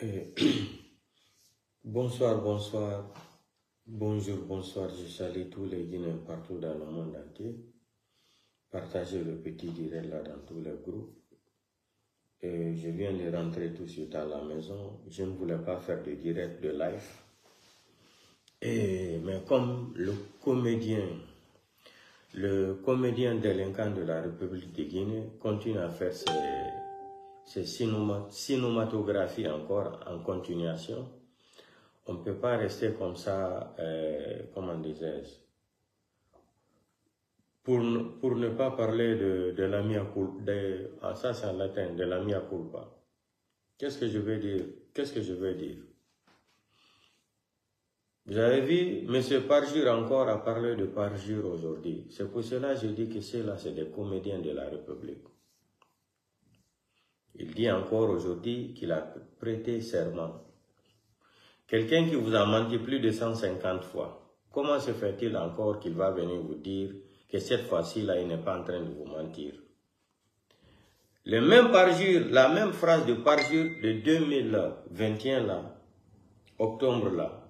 Euh, bonsoir, bonjour, bonsoir. Je salue tous les Guinéens partout dans le monde entier. Partagez le petit direct là dans tous les groupes. Je viens de rentrer tout de suite à la maison. Je ne voulais pas faire de direct, de live. Mais comme le comédien délinquant de la République de Guinée continue à faire ses cinématographies encore en continuation, on ne peut pas rester comme ça, comment disais-je, pour ne pas parler de la mia culpa, ça c'est en latin, de la mia culpa. Qu'est-ce que je veux dire? Vous avez vu, M. Parjure encore a parlé de parjure aujourd'hui. C'est pour cela que je dis que ceux-là, c'est des comédiens de la République. Il dit encore aujourd'hui qu'il a prêté serment. Quelqu'un qui vous a menti plus de 150 fois, comment se fait-il encore qu'il va venir vous dire que cette fois-ci, là, il n'est pas en train de vous mentir? Le même parjure, la même phrase de parjure de 2021, là, octobre, là,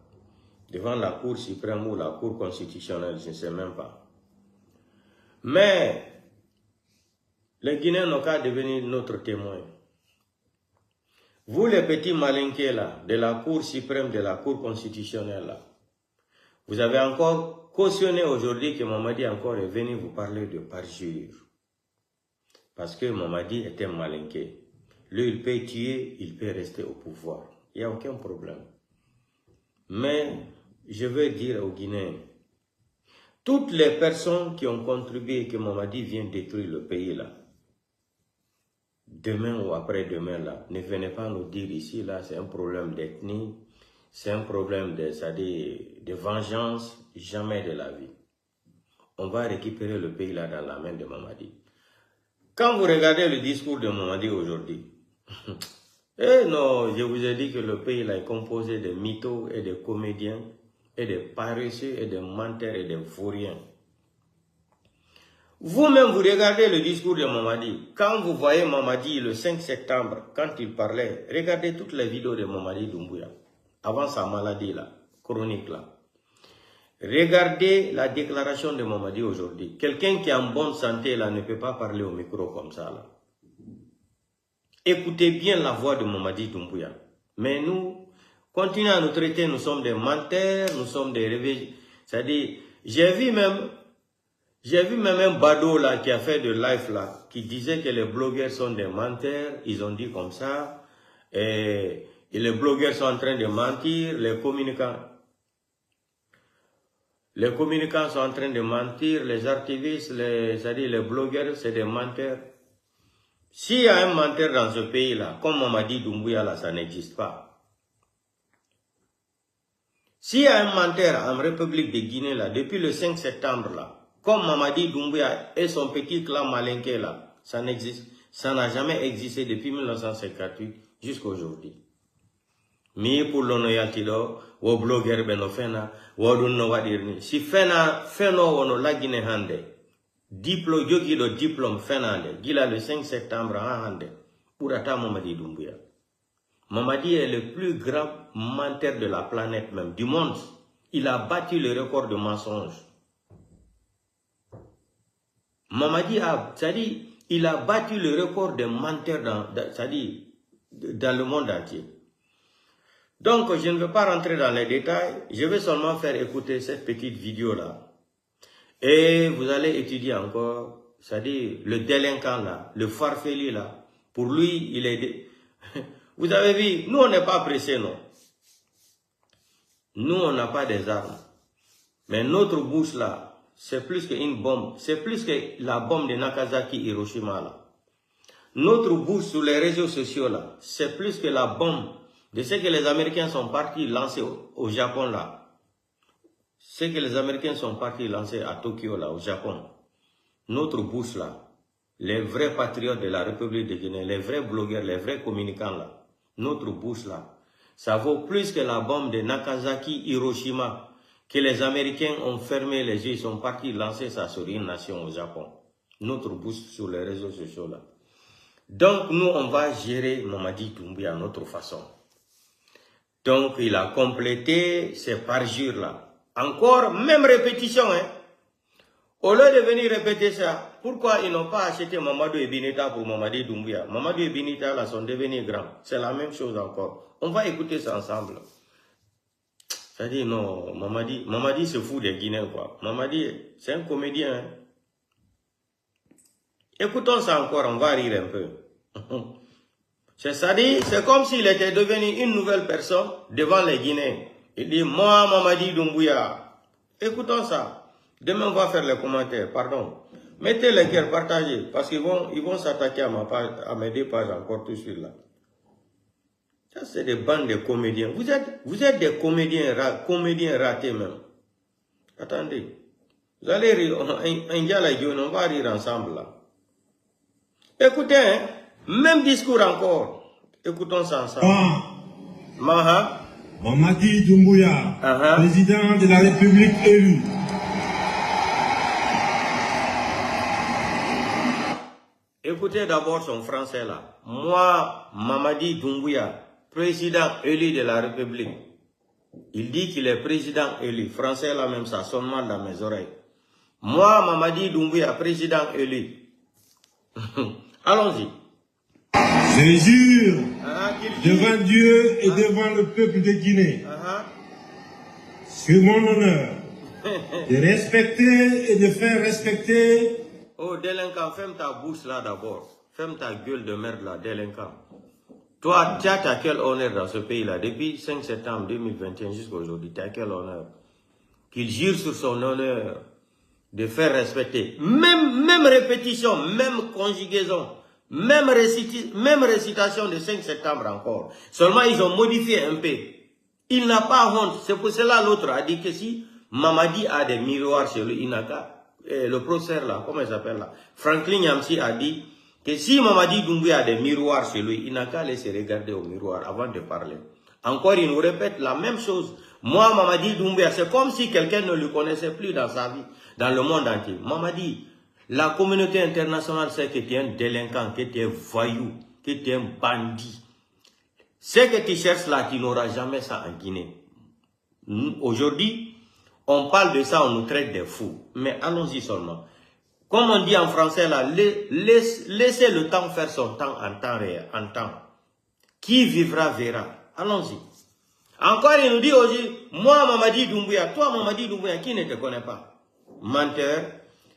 devant la Cour suprême ou la Cour constitutionnelle, je ne sais même pas. Mais les Guinéens n'ont qu'à devenir notre témoin. Vous, les petits malinqués là, de la Cour suprême, de la Cour constitutionnelle là, vous avez encore cautionné aujourd'hui que Mamadi encore est venu vous parler de parjure. Parce que Mamadi était malinqué. Lui, il peut tuer, il peut rester au pouvoir. Il n'y a aucun problème. Mais je veux dire aux Guinéens, toutes les personnes qui ont contribué que Mamadi vienne détruire le pays là, demain ou après-demain là, ne venez pas nous dire ici là, c'est un problème d'ethnie, c'est un problème de vengeance, jamais de la vie. On va récupérer le pays là dans la main de Mamadi. Quand vous regardez le discours de Mamadi aujourd'hui, non, je vous ai dit que le pays là est composé de mythos et de comédiens, et de paresseux, et de menteurs, et de vauriens. Vous-même, vous regardez le discours de Mamadi. Quand vous voyez Mamadi le 5 septembre, quand il parlait, regardez toutes les vidéos de Mamadi Doumbouya, avant sa maladie là, chronique là. Regardez la déclaration de Mamadi aujourd'hui. Quelqu'un qui est en bonne santé là ne peut pas parler au micro comme ça là. Écoutez bien la voix de Mamadi Doumbouya. Mais nous, continuons à nous traiter, nous sommes des menteurs, nous sommes des réveillés. C'est-à-dire, j'ai vu même un badaud là qui a fait de live là, qui disait que les blogueurs sont des menteurs, ils ont dit comme ça, et les blogueurs sont en train de mentir, les communicants sont en train de mentir, les activistes, c'est-à-dire les blogueurs, c'est des menteurs. S'il y a un menteur dans ce pays là, comme Mamadi Doumbouya là, ça n'existe pas. S'il y a un menteur en République de Guinée là, depuis le 5 septembre là, comme Mamadi Doumbouya et son petit clan malinqué là, ça n'existe, ça n'a jamais existé depuis 1958 jusqu'à aujourd'hui. Mi pour l'onoyatido, ou blogueur benofena, ou dunno wadirni. Si fena wono la Guinée hande, diplôme jogido diplôme fenande, gila le 5 septembre hande, pour ata Mamadi Doumbouya. Mamadi est le plus grand menteur de la planète même, du monde. Il a battu le record de mensonges. Mamadi a, c'est-à-dire, il a battu le record de menteurs dans le monde entier. Donc, je ne veux pas rentrer dans les détails, je vais seulement faire écouter cette petite vidéo-là. Et vous allez étudier encore, c'est-à-dire, le délinquant là, le farfelu là. Pour lui, il est... Vous avez vu, nous on n'est pas pressés, non. Nous, on n'a pas des armes. Mais notre bouche là, c'est plus qu'une bombe. C'est plus que la bombe de Nagasaki, Hiroshima là. Notre bouche sur les réseaux sociaux là, c'est plus que la bombe de ce que les Américains sont partis lancer au Japon là. Ce que les Américains sont partis lancer à Tokyo là, au Japon. Notre bouche là, les vrais patriotes de la République de Guinée, les vrais blogueurs, les vrais communicants là, notre bouche là, ça vaut plus que la bombe de Nagasaki, Hiroshima, que les Américains ont fermé les yeux, ils sont partis lancer ça sur une nation au Japon. Notre bouche sur les réseaux sociaux là. Donc nous, on va gérer Mamadi Doumbouya à notre façon. Donc, il a complété ces parjures-là. Encore, même répétition, hein. Au lieu de venir répéter ça, pourquoi ils n'ont pas acheté Mamadou et Bineta pour Mamadi Doumbouya? Mamadou et Bineta, là, sont devenus grands. C'est la même chose encore. On va écouter ça ensemble. C'est-à-dire, non, Mamadi se fout des Guinéens, quoi. Mamadi, c'est un comédien, hein. Écoutons ça encore, on va rire un peu. C'est-à-dire, c'est comme s'il était devenu une nouvelle personne devant les Guinéens. Il dit, moi, Mamadi Doumbouya. Écoutons ça. Demain, on va faire les commentaires, pardon. Mettez les cœurs, partagez, parce qu'ils vont s'attaquer à ma page, à mes 2 pages encore tout de suite là. Ça, c'est des bandes de comédiens. Vous êtes des comédiens ratés même. Attendez. Vous allez rire, on va rire ensemble là. Écoutez, hein, même discours encore. Écoutons ça ensemble. Maha. Mamadi Doumbouya, président de la République élu. Écoutez d'abord son français là. Moi, Mamadi Doumbouya, président élu de la République. Il dit qu'il est président élu. Français là même, ça sonne mal dans mes oreilles. Moi, Mamadi Doumbouya, président élu. Allons-y. Je jure devant Dieu et devant le peuple de Guinée, sur mon honneur, de respecter et de faire respecter. Oh, délinquant, ferme ta bouche là d'abord. Ferme ta gueule de merde là, délinquant. Toi, tu as quel honneur dans ce pays-là? Depuis 5 septembre 2021 jusqu'à aujourd'hui, tu as quel honneur? Qu'il jure sur son honneur de faire respecter. Même répétition, même conjugaison, même récitation de 5 septembre encore. Seulement, ils ont modifié un peu. Il n'a pas honte. C'est pour cela l'autre a dit que si Mamadi a des miroirs chez lui, il n'a qu'à... le professeur là, comment il s'appelle là, Franklin Yamsi a dit que si Mamadi Doumbouya a des miroirs chez lui, il n'a qu'à aller se regarder au miroir avant de parler. Encore, il nous répète la même chose. Moi, Mamadi Doumbouya, c'est comme si quelqu'un ne le connaissait plus dans sa vie, dans le monde entier. Mamadi, la communauté internationale sait que tu es un délinquant, que tu es voyou, que tu es un bandit. Ce que tu cherches là, tu n'auras jamais ça en Guinée. Aujourd'hui, on parle de ça, on nous traite de fous. Mais allons-y seulement. Comme on dit en français là, laissez le temps faire son temps en temps réel, en temps. Qui vivra verra. Allons-y. Encore il nous dit aujourd'hui, moi Mamadi Doumbouya, toi Mamadi Doumbouya, qui ne te connaît pas? Menteur,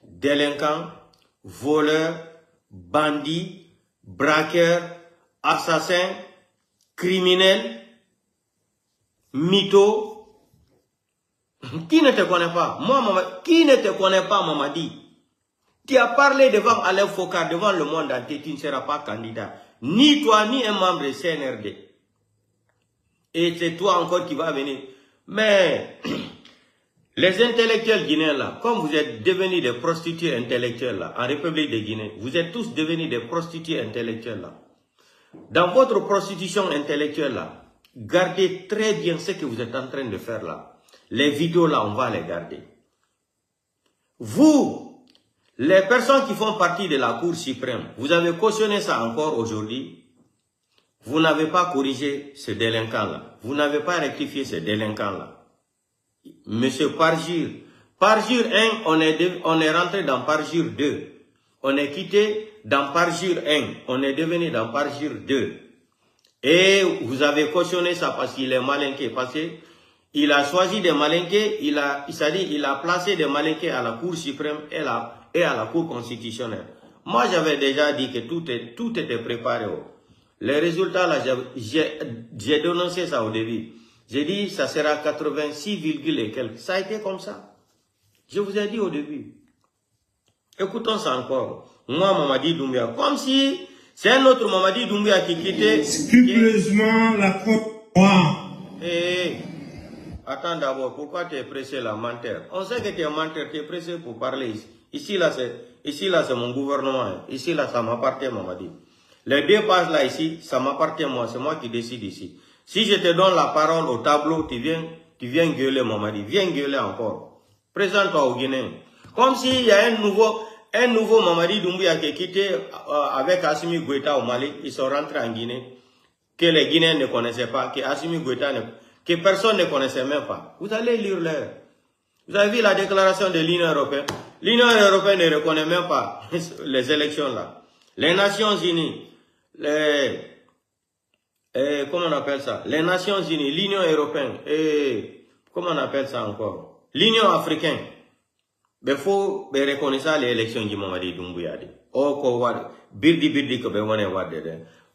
délinquant, voleur, bandit, braqueur, assassin, criminel, mytho. Qui ne te connaît pas? Moi, Mamadi, qui ne te connaît pas, Mamadi? Tu as parlé devant Alain Foucault, devant le monde entier, tu ne seras pas candidat. Ni toi, ni un membre de CNRD. Et c'est toi encore qui vas venir. Mais, les intellectuels guinéens là, comme vous êtes devenus des prostituées intellectuelles là, en République de Guinée, vous êtes tous devenus des prostituées intellectuelles là. Dans votre prostitution intellectuelle là, gardez très bien ce que vous êtes en train de faire là. Les vidéos là, on va les garder. Vous, les personnes qui font partie de la Cour suprême, vous avez cautionné ça encore aujourd'hui. Vous n'avez pas corrigé ce délinquant-là. Vous n'avez pas rectifié ce délinquant-là. Monsieur Parjure. Parjure 1, on est rentré dans Parjure 2. On est quitté dans Parjure 1. On est devenu dans Parjure 2. Et vous avez cautionné ça parce qu'il est malinqué. Parce qu'il a choisi des malinqués. Il a placé des malinqués à la Cour suprême et à la Cour constitutionnelle. Moi, j'avais déjà dit que tout était préparé. Les résultats, là, j'ai dénoncé ça au début. J'ai dit, ça sera 86, et quelques. Ça a été comme ça. Je vous ai dit au début. Écoutons ça encore. Moi, Mamadi Doumbouya, comme si c'est un autre Mamadi Doumbouya qui quittait... Scrupuleusement la côte. Attends d'abord, pourquoi tu es pressé là, menteur? On sait que tu es menteur, tu es pressé pour parler ici. Ici là, c'est mon gouvernement. Ici là, ça m'appartient, Mamadi. Les 2 pages là, ici, ça m'appartient moi. C'est moi qui décide ici. Si je te donne la parole au tableau, tu viens gueuler, Mamadi. Viens gueuler encore. Présente-toi au Guinéen. Comme s'il y a un nouveau Mamadi Doumbouya qui est quitté avec Assimi Goïta au Mali. Ils sont rentrés en Guinée. que les Guinéens ne connaissaient pas, que Assimi Goïta que personne ne connaissait même pas. Vous allez lire leur. Vous avez vu la déclaration de l'Union européenne? L'Union européenne ne reconnaît même pas les élections là. Les Nations Unies, comment on appelle ça? Les Nations Unies, l'Union européenne, et comment on appelle ça encore? L'Union africaine. Il faut reconnaître les élections du Mamadi Doumbouya.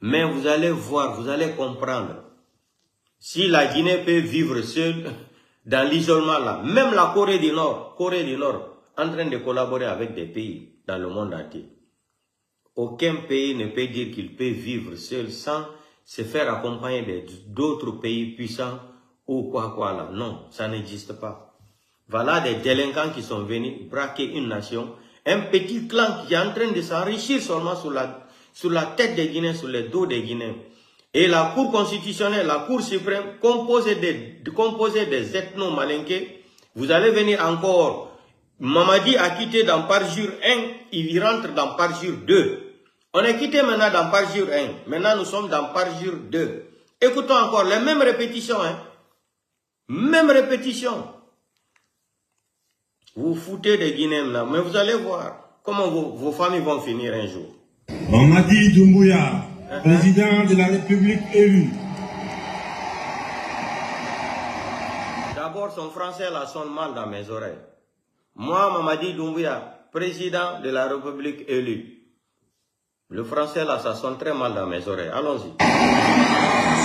Mais vous allez voir, vous allez comprendre. Si la Guinée peut vivre seule dans l'isolement là, même la Corée du Nord, en train de collaborer avec des pays dans le monde entier. Aucun pays ne peut dire qu'il peut vivre seul sans se faire accompagner d'autres pays puissants ou quoi là. Non, ça n'existe pas. Voilà des délinquants qui sont venus braquer une nation, un petit clan qui est en train de s'enrichir seulement sur la tête des Guinéens, sur le dos des Guinéens. Et la Cour constitutionnelle, la Cour suprême, composée des ethno-malinqués, vous allez venir encore. Mamadi a quitté dans parjure 1, il rentre dans parjure 2. On est quitté maintenant dans parjure 1. Maintenant, nous sommes dans parjure 2. Écoutons encore les mêmes répétitions. Hein? Même répétition. Vous foutez des Guinéens là, mais vous allez voir comment vos familles vont finir un jour. Mamadi Doumbouya, président de la République élu. D'abord, son français là sonne mal dans mes oreilles. Moi, Mamadi Doumbouya, président de la République élu. Le français là, ça sonne très mal dans mes oreilles. Allons-y.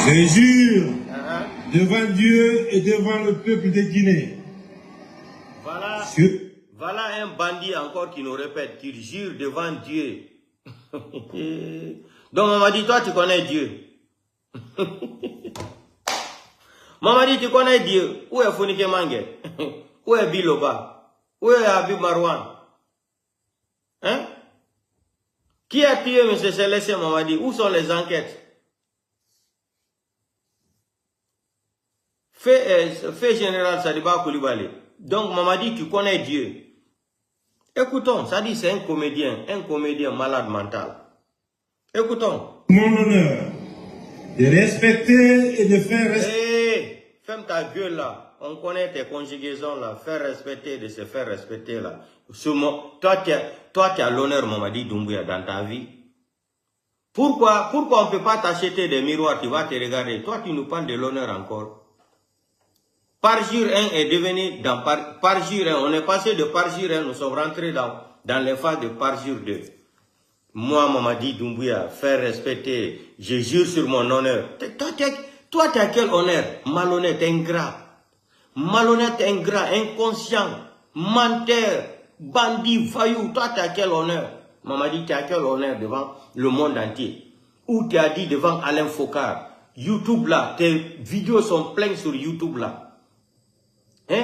Je jure devant Dieu et devant le peuple de Guinée. Voilà un bandit encore qui nous répète, qui jure devant Dieu. Donc Mamadi, toi tu connais Dieu. Mamadi, tu connais Dieu. Où est Fonike Mange? Où est Biloba? Où est Habib Marwan? Hein? Qui a tué M. Célestin Mamadi? Où sont les enquêtes? Fait général Sadiba Koulibaly. Donc Mamadi, tu connais Dieu. Écoutons, ça dit c'est un comédien malade mental. Écoutons. Mon honneur de respecter et de faire respecter. Ferme ta gueule là. On connaît tes conjugaisons là. Faire respecter, de se faire respecter là. Toi, tu as l'honneur, Mamadi Doumbouya, dans ta vie. Pourquoi on ne peut pas t'acheter des miroirs, tu vas te regarder. Toi, tu nous parles de l'honneur encore. Parjure 1 est devenu dans Parjure 1. On est passé de Parjure 1, nous sommes rentrés dans les phases de Parjure 2. Moi, Mamadi Doumbouya, faire respecter, je jure sur mon honneur. Toi, tu as quel honneur? Malhonnête, ingrat. Malhonnête, ingrat, inconscient, menteur, bandit, voyou. Toi, tu as quel honneur? Mamadi, tu as quel honneur devant le monde entier? Ou tu as dit devant Alain Focard, YouTube là, tes vidéos sont pleines sur YouTube là. Hein?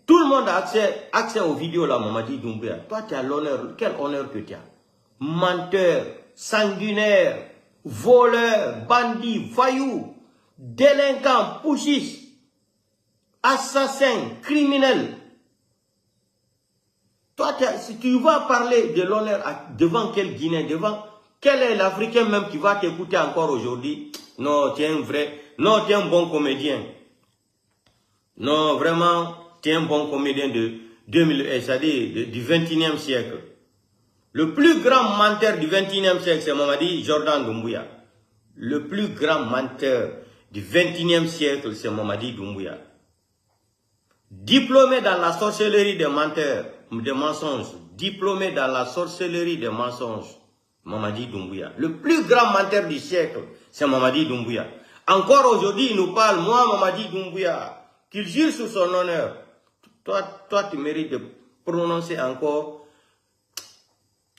Tout le monde a accès aux vidéos là, Mamadi Doumbouya. Toi, tu as l'honneur. Quel honneur que tu as? Menteur, sanguinaire, voleur, bandit, voyou, délinquant, putschiste, assassin, criminel. Toi, si tu vas parler de l'honneur devant quel Guinéen, devant quel est l'Africain même qui va t'écouter encore aujourd'hui? Non, tu es un vrai, non, tu es un bon comédien. Non, vraiment, tu es un bon comédien du 21e siècle. Le plus grand menteur du 21e siècle, c'est Mamadi Jordan Doumbouya. Le plus grand menteur du 21e siècle, c'est Mamadi Doumbouya. Diplômé dans la sorcellerie des menteurs, des mensonges. Diplômé dans la sorcellerie des mensonges, Mamadi Doumbouya. Le plus grand menteur du siècle, c'est Mamadi Doumbouya. Encore aujourd'hui, il nous parle, moi, Mamadi Doumbouya, qu'il jure sur son honneur. Toi, tu mérites de prononcer encore.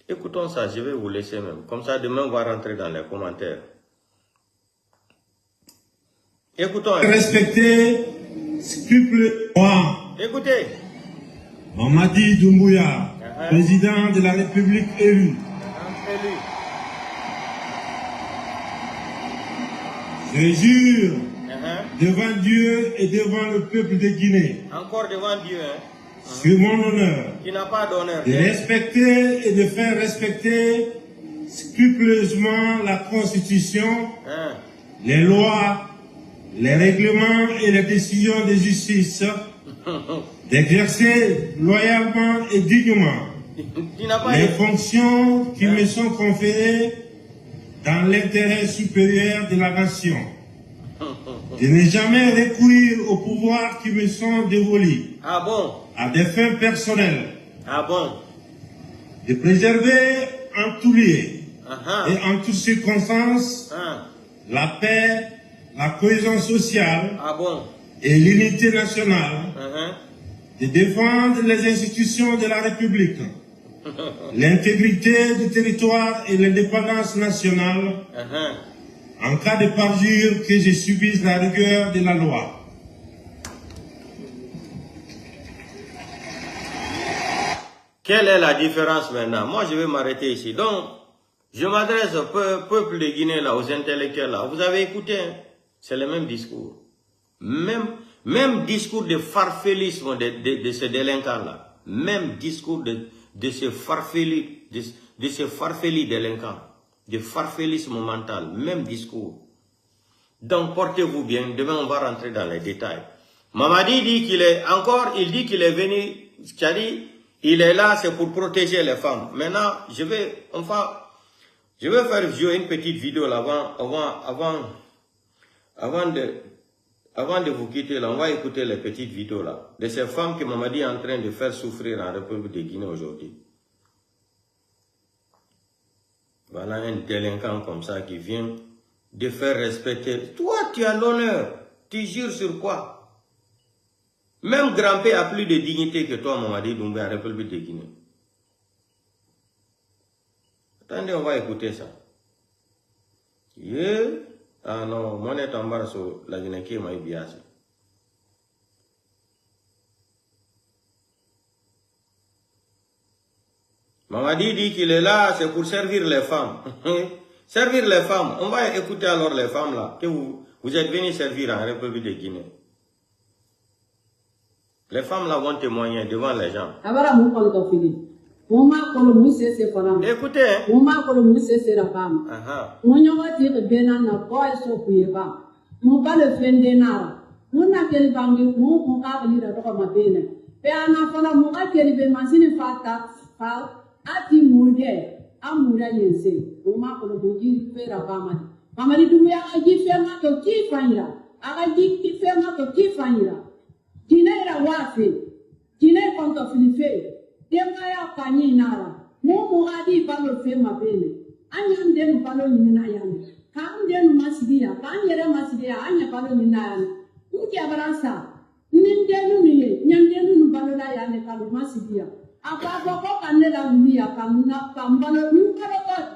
Écoutons ça, je vais vous laisser même. Comme ça, demain, on va rentrer dans les commentaires. Écoutons. Respecter, scrupuleusement. Écoutez. Mamadi Doumbouya, président de la République élu. Je jure devant Dieu et devant le peuple de Guinée. Encore devant Dieu, hein? Sur mon honneur. Qui n'a pas d'honneur. De respecter et de faire respecter scrupuleusement la Constitution les lois, les règlements et les décisions de justice, d'exercer loyalement et dignement les fonctions qui me sont conférées dans l'intérêt supérieur de la nation. Je n'ai jamais recouru aux pouvoirs qui me sont dévolus à des fins personnelles. De préserver en tout lieu et en toutes circonstances la paix, la cohésion sociale et l'unité nationale, de défendre les institutions de la République, l'intégrité du territoire et l'indépendance nationale, en cas de parjure que je subisse la rigueur de la loi. Quelle est la différence maintenant? Moi, je vais m'arrêter ici. Donc, je m'adresse au peuple de Guinée, là, aux intellectuels, là. Vous avez écouté, hein? C'est le même discours. Même discours de farfellisme de ces délinquants-là. Même discours de ces farfellis, de ces farfellis délinquants. De farfellisme mental. Même discours. Donc, portez-vous bien. Demain, on va rentrer dans les détails. Mamadi dit qu'il est, encore, il dit qu'il est venu, c'est-à-dire, il est là, c'est pour protéger les femmes. Maintenant, je vais faire jouer une petite vidéo là avant de vous quitter là. On va écouter les petites vidéos là de ces femmes que Mamadi est en train de faire souffrir en République de Guinée aujourd'hui. Voilà un délinquant comme ça qui vient de faire respecter. Toi, tu as l'honneur. Tu jures sur quoi? Même grand-père a plus de dignité que toi, Mamadi Doumbé, en République de Guinée. Attendez, on va écouter ça. Ah non, moi, je suis en bas sur la Guinée qui m'a bien. Mamadi dit qu'il est là, c'est pour servir les femmes. Servir les femmes. On va écouter alors les femmes là, que vous êtes venus servir en République de Guinée. Les femmes là vont témoigner devant les gens. Écoutez. Guinea wafe, Guinea konto filife, demaya kanyi nara, mo adi balo fe mabene, anya ndenu balo nina yani, ka ndenu masidia, ka nyere masidia, anya balo nina yani, uki abarasa, ndenu niye, nyandenu balo la yani kalu masidia, apa boko kanela ulia, kambalo nukaro kot,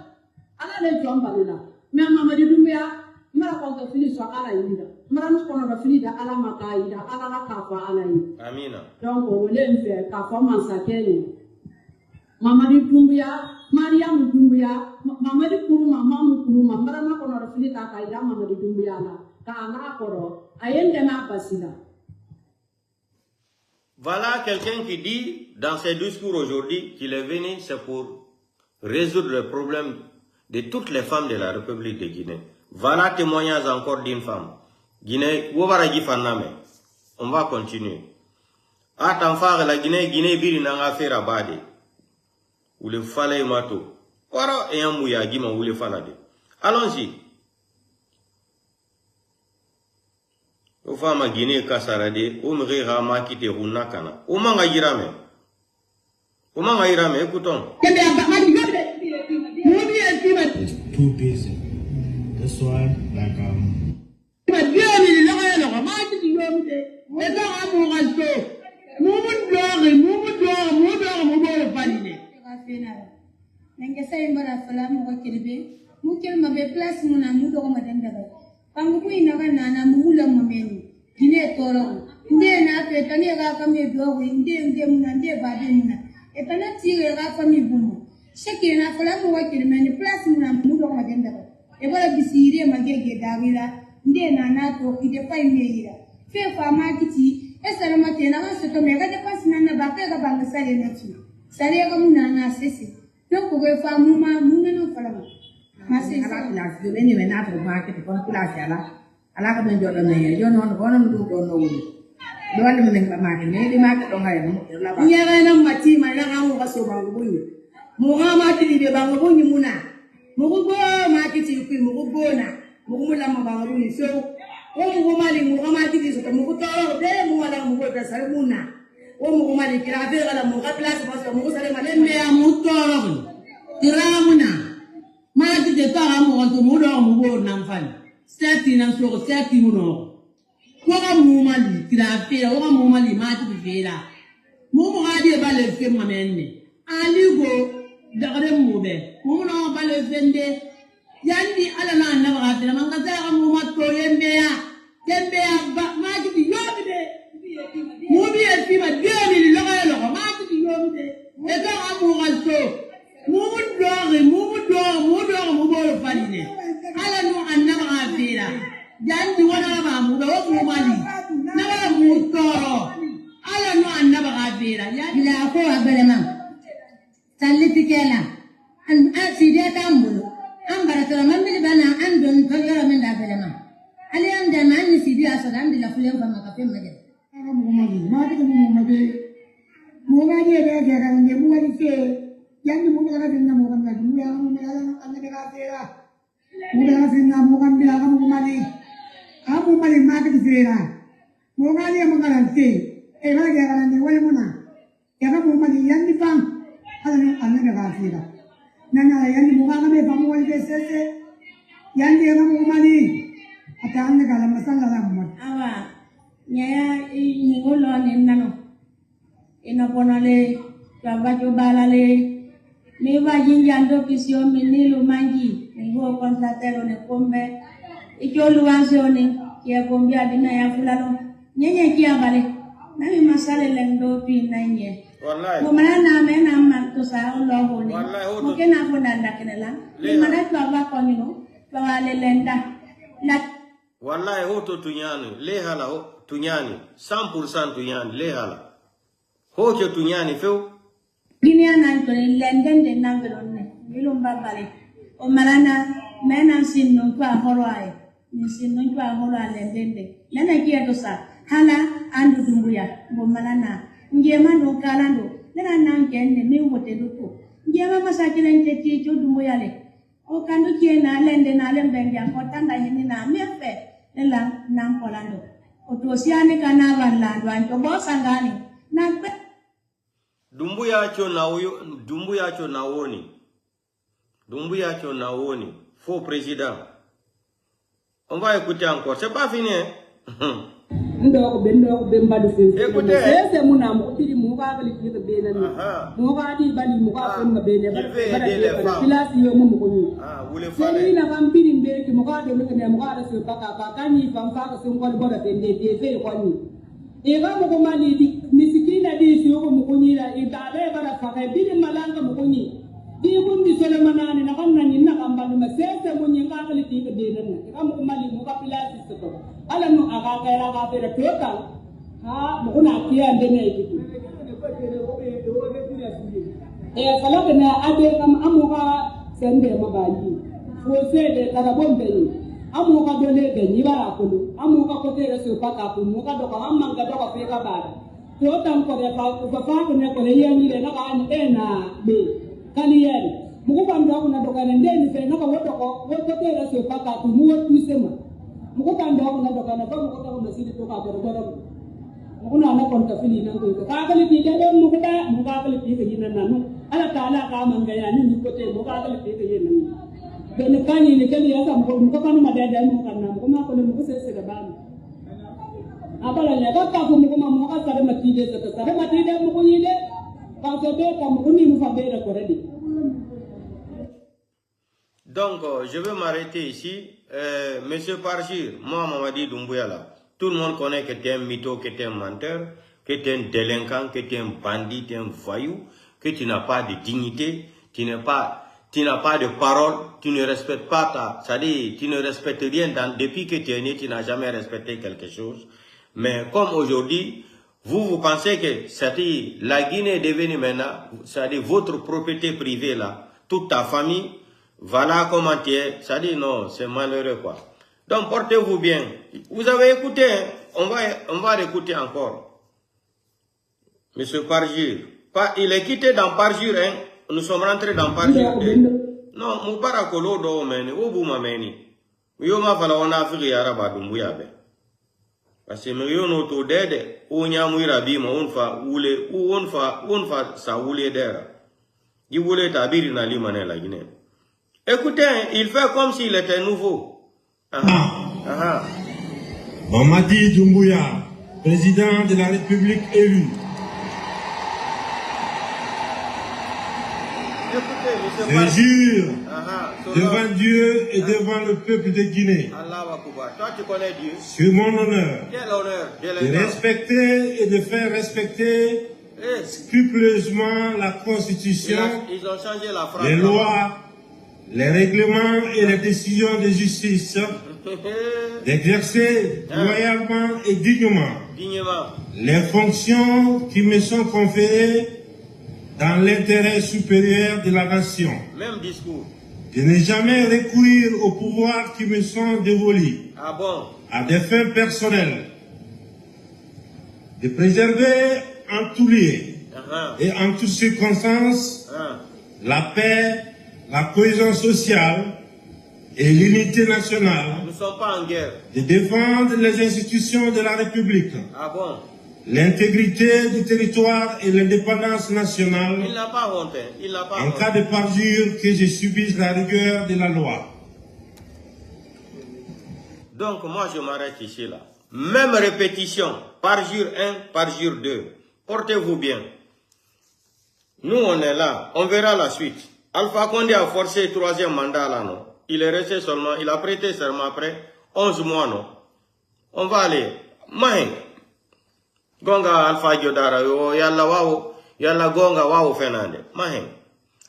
ala le jomba lela, me Mamadi Doumbouya, mara konto fili so ala yida. Amina. Donc, on voulait faire qu'à commencer Mamadi Doumbouya, Mariam Doumbouya, Mamadi Kourma, Mamou Kourma, Marama Konor Filita Kaida, Mamadi Doumbouya, Kana Koro, Ayendena Basida. Voilà quelqu'un qui dit dans ses discours aujourd'hui qu'il est venu, c'est pour résoudre le problème de toutes les femmes de la République de Guinée. Voilà témoignage encore d'une femme. Guinée, on va continuer. Attends, la Guinée, biri nanga fera bade. Ou le fallait mato. Ora et un mouya gima ou le falade. Allons-y. Au fama Guinée kasarade, ou mrira makite runakana. Ou manga yirame. Ou manga yirame, écoutons. Too busy. That's why, like, Ndena nato ide pa imeira fe fa makiti esala matena ga se to mega de pasina na ba ka banga sale na tu sale ga muna na sese no ko ge fa muma muna no fala Masih kelas dulu ini mana terpakai di kelas ya lah. Alah kami jual nih, jual non konon dulu konon. Dua ni mending makan ni, di makan dong ayam. Iya kan nama macam mana kamu kasih bang bunyi. Muka mati di bang bunyi muna. Muka mati di ukir muka na. Muka mula bang bunyi so. Oh muka mati di suka muka tahu deh muka dah muka besar muna. Oh muka mati kira apa kalau muka kelas pasal muka sering malam dia muka kira muna. Mati di tangan muka tu muka nampan. Seti nang so seti muna. Waka mumali kirafira waka mumali mati bifira mumu hadi bale fem mamenne ali go dagare mube mumu no bale fende yandi ala na na bakatira manga za muma to yembe ya ba mati di yobide mubi e fima demi loga loga mati di yobide e ga amu galto mumu do mubo farine ala no anna bakatira Jangan wana ba mu ba mu mali na ba mu toro ala no anna ba gabira ya Bila aku abale mam. Salli tikela. An aside tambulu. An baratara mam bi bana an don tagara men da abale mam. Ali am da man ni sidi asadan di la fulen fa makafe maje. Mu mali ma de mu mali mu mali de ga ga ne mu mali ke yang mu ga ga mu ga ga mu ya mu ya anna ga tera mu ga ga mu ga ga mu mali Amu mali mati kira, mau kali yang mengaranti, kalau dia garanti wajib mana, ya kan mau mali yang di bang, ada ane garanti lah, nana yang di muka kami bang wajib sese, yang dia mau mali, ada ane kalau masalah lah mat. Awa, nyaya ini ngulon ini nano, ina ponale, coba lale, mewa jinjando kisio minilu manji, ngo konstatero ne kombe. Ijo luanzoni kia gombia dina ya fulano nyenye kia bale nami masale lendo pi nanye Wallahi kumana na mena manto sa ulo honi Wallahi, mungkin aku nanda kenela mana tu apa kau nino bawale lenda la wallahi hoto tunyani lehala ho tunyani 100% tunyani lehala hoto tunyani feu gini anan to lenden de nambelonne ilumba bale o malana mena sinno kwa horoae Nisin nunjua hola lendende. Nana kia dosa. Hala andu dumbuya. Bomalana. Njema no kalando. Nana nankende mi wote duto. Njema masakila nteti jo dumbuya le. O kandu kie na lende na lembenge akotanga hini na mefe. Nela nampolando. Otosiane kana vanlando anto bosangani. Nakpe. Dumbuya cho na uyo, dumbuya cho na woni. Dumbuya cho na woni. Faux président. On va écouter encore, c'est pas fini. Ndo bendo bemba do fe. Écoutez. C'est mon amour, tiri muka kali kiri bena ni. Muka di bali muka kon ma bena. Il veut aider les femmes. Pilasi yo mo ko ni. Vous les Seni fallait. na kampiri mbeki muka de mekene muka da se paka pakani famfa ka se ngol boda tende te fe ko ni. E ga mo ko mali di misikina di si ko mo ko ni la e da le bara fa ka bi malanga mo ko ni. Di bun di sole manani na kan nan na kan banu ma sese mo nyi ka kali ti ke bena na. Ka mo ko mali muka pilasi se ko. Ala no aga ka ra ka pe total ha mo na kia ndene kitu sala kana ade kam amuka sende mabali fo sede kada bombe ni amuka dole be ni bara kulu amuka ko tere so paka ku muka do ka amanga do ka fe ka bara total ko de ka fa ko ne ko le yani le na ka an ena be kali yeri muko ba ndo na do ka ndeni fe na ka woto ko tere so paka ku mu wotu sema muko tanda ko na doka na ba muko ta ko nasidi to ka do do muko na kon ta fili nan ko ka kali ti de muko ta muko ka kali ti ke nan nanu ala taala ka manga ya ni ko te muko ka kali ti ke nan ben kani ni kali ya sam ko muko kanu ma de muko kan na muko ma ko muko se se ga ba abala ya ka ka ko muko ma muko ka sa ma ti de sa ma ti de muko ni de ka se be ka muko ni mu fa be ko redi. Donc, je vais m'arrêter ici. Monsieur Parchir, moi, Mamadi Doumbouya, là, tout le monde connaît que tu es un mytho, que tu es un menteur, que tu es un délinquant, que tu es un bandit, tu es un voyou, que tu n'as pas de dignité, tu n'as pas de parole, tu ne respectes pas c'est-à-dire, tu ne respectes rien. Depuis que tu es né, tu n'as jamais respecté quelque chose. Mais comme aujourd'hui, vous pensez que, c'est-à-dire, la Guinée est devenue maintenant, c'est-à-dire votre propriété privée là, toute ta famille, Voilà comment tu es. Ça dit non, c'est malheureux quoi. Donc portez-vous bien. Vous avez écouté, hein? On va l'écouter encore. Monsieur Parjure. Il est quitté dans Parjure, hein? Nous sommes rentrés dans Parjure. Non, Moubarakolo do meni, Obouma meni. Yoma fala on a fait Yaraba Dumbuyabe. Parce que nous nous to dede, on y a mouira bima, on fa oule, ou on fa sa oule d'air. Il voulait tabir na limane la Guinée. Écoutez, il fait comme s'il était nouveau. Mamadi Doumbouya, président de la République élu. Écoutez, Je jure devant Dieu et devant le peuple de Guinée, toi tu connais Dieu. sur mon honneur, Quel honneur de respecter et de faire respecter scrupuleusement la Constitution, ils ont changé la phrase. les lois, les règlements et les décisions de justice, d'exercer loyalement et dignement les fonctions qui me sont conférées dans l'intérêt supérieur de la nation. Même discours. De ne jamais recourir aux pouvoirs qui me sont dévolus à des fins personnelles. De préserver en tous lieux et en toutes circonstances la paix, la cohésion sociale et l'unité nationale. Nous ne sommes pas en guerre. De défendre les institutions de la République. L'intégrité du territoire et l'indépendance nationale. Il n'a pas honte. Il n'a pas en honte. cas de parjure, que je subisse la rigueur de la loi. Donc moi je m'arrête ici là. Même répétition, parjure 1, parjure 2. Portez-vous bien. Nous on est là, on verra la suite. Alpha Condé a forcé le 3e mandat là, non? Il est resté seulement, il a prêté serment après 11 mois, non? On va aller. Mahin. Gonga Alpha Diodara, yalla gonga wawo fenande. Mahin.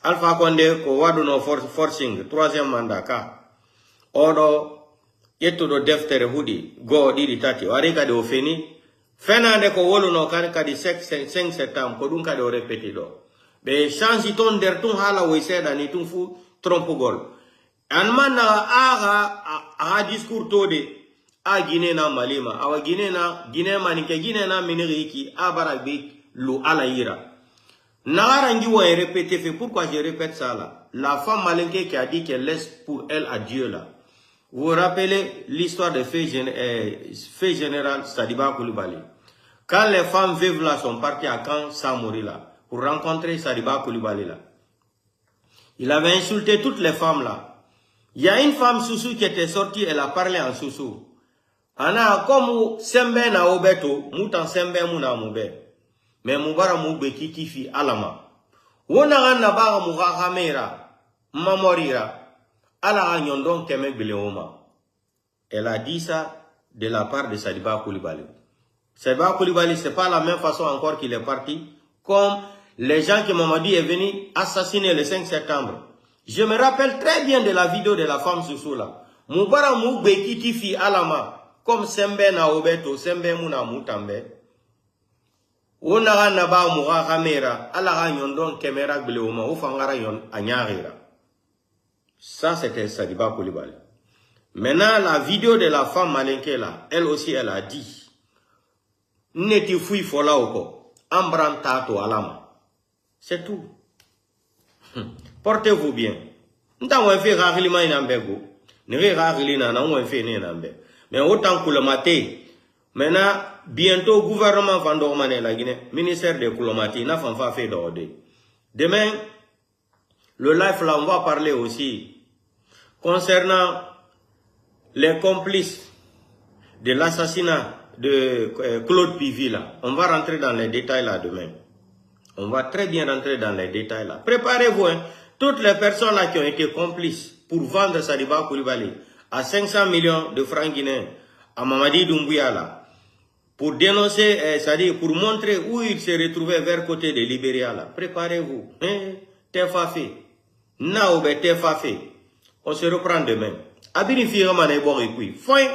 Alpha Condé ko wadu no forcing 3e mandat ka. Odo yettudo deftere hudi go didi tati wari kadi o feni fenande ko woluno kan kadi 5 septembre ko dum kadi o répété do be change ton der tun hala wo seda ni tun fu trompugol an manna aga discours tode a Guinée na malima awa Guinée manike Guinée na miniriki abara be lu ala ira narangi wo répété fait pourquoi je répète ça là la femme malinke qui a dit qu'elle laisse pour elle à Dieu là. Vous vous rappelez l'histoire de fait général Sadiba Koulibaly. Quand les femmes veuves là sont parties à Caen sans mourir là, pour rencontrer Sadiba Koulibaly là, il avait insulté toutes les femmes là. Il y a une femme Soussou qui était sortie, elle a parlé en Soussou. Ana comme sembe na obeto, moutan sembe muna moube. Mais moubara moube kikifi alama. Wona ganna bara mouga hamera, mamorira. Elle a dit ça de la part de Sadiba Koulibaly. Sadiba Koulibaly, ce n'est pas la même façon encore qu'il est parti, comme les gens que Mamadi est venu assassiner le 5 septembre. Je me rappelle très bien de la vidéo de la femme Soussou là. Moubara moube kikifi alama, comme Sembe na obeto, Sembe muna moutambe. Onara naba moura ramera, alara yondon kemera gleoma, ufangara yon anyarira. Ça, c'était Sadiba Koulibaly. Maintenant, la vidéo de la femme malinké là, elle aussi, elle a dit, Neti fui fola oko, ambrantato alama. C'est tout. Portez-vous bien. Nta on fait rarement inambego. Nere rarement na on fait inambe. Mais autant que le matin, maintenant, bientôt, gouvernement Vandormane la Guinée, ministère de Koulomati, n'a pas fait d'ordre. Demain, le live là, on va parler aussi concernant les complices de l'assassinat de Claude Pivy là. On va rentrer dans les détails là demain. On va très bien rentrer dans les détails là. Préparez-vous, hein. Toutes les personnes là qui ont été complices pour vendre Sadiba Koulibaly à 500 millions de francs guinéens à Mamadi Doumbouya là, pour dénoncer, c'est-à-dire pour montrer où il se retrouvait vers côté de Libéria là. Préparez-vous. Hein? T'es fafé. On se reprend demain. Abini Firamane Borikui. Fin.